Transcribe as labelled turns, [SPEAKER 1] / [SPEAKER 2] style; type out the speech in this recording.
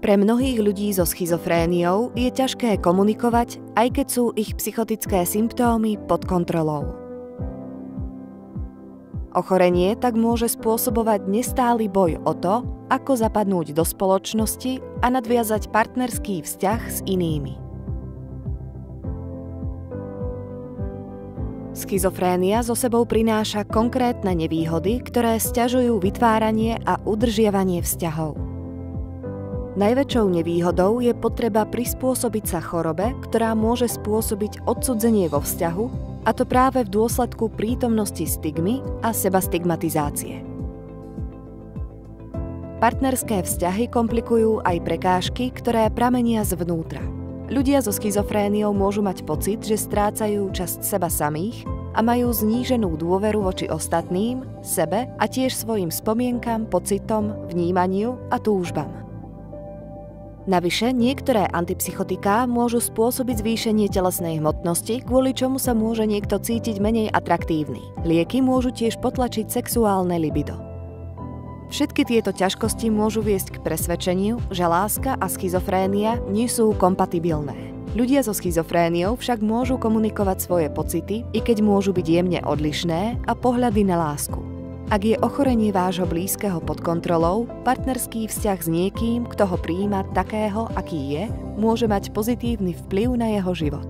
[SPEAKER 1] Pre mnohých ľudí so schizofréniou je ťažké komunikovať, aj keď sú ich psychotické symptómy pod kontrolou. Ochorenie tak môže spôsobovať nestály boj o to, ako zapadnúť do spoločnosti a nadviazať partnerský vzťah s inými. Schizofrénia so sebou prináša konkrétne nevýhody, ktoré sťažujú vytváranie a udržiavanie vzťahov. Najväčšou nevýhodou je potreba prispôsobiť sa chorobe, ktorá môže spôsobiť odcudzenie vo vzťahu, a to práve v dôsledku prítomnosti stigmy a sebastigmatizácie. Partnerské vzťahy komplikujú aj prekážky, ktoré pramenia zvnútra. Ľudia so schizofréniou môžu mať pocit, že strácajú časť seba samých a majú zníženú dôveru voči ostatným, sebe a tiež svojim spomienkam, pocitom, vnímaniu a túžbam. Navyše, niektoré antipsychotiká môžu spôsobiť zvýšenie telesnej hmotnosti, kvôli čomu sa môže niekto cítiť menej atraktívny. Lieky môžu tiež potlačiť sexuálne libido. Všetky tieto ťažkosti môžu viesť k presvedčeniu, že láska a schizofrénia nie sú kompatibilné. Ľudia so schizofréniou však môžu komunikovať svoje pocity, i keď môžu byť jemne odlišné, a pohľady na lásku. Ak je ochorenie vášho blízkeho pod kontrolou, partnerský vzťah s niekým, kto ho prijíma takého, aký je, môže mať pozitívny vplyv na jeho život.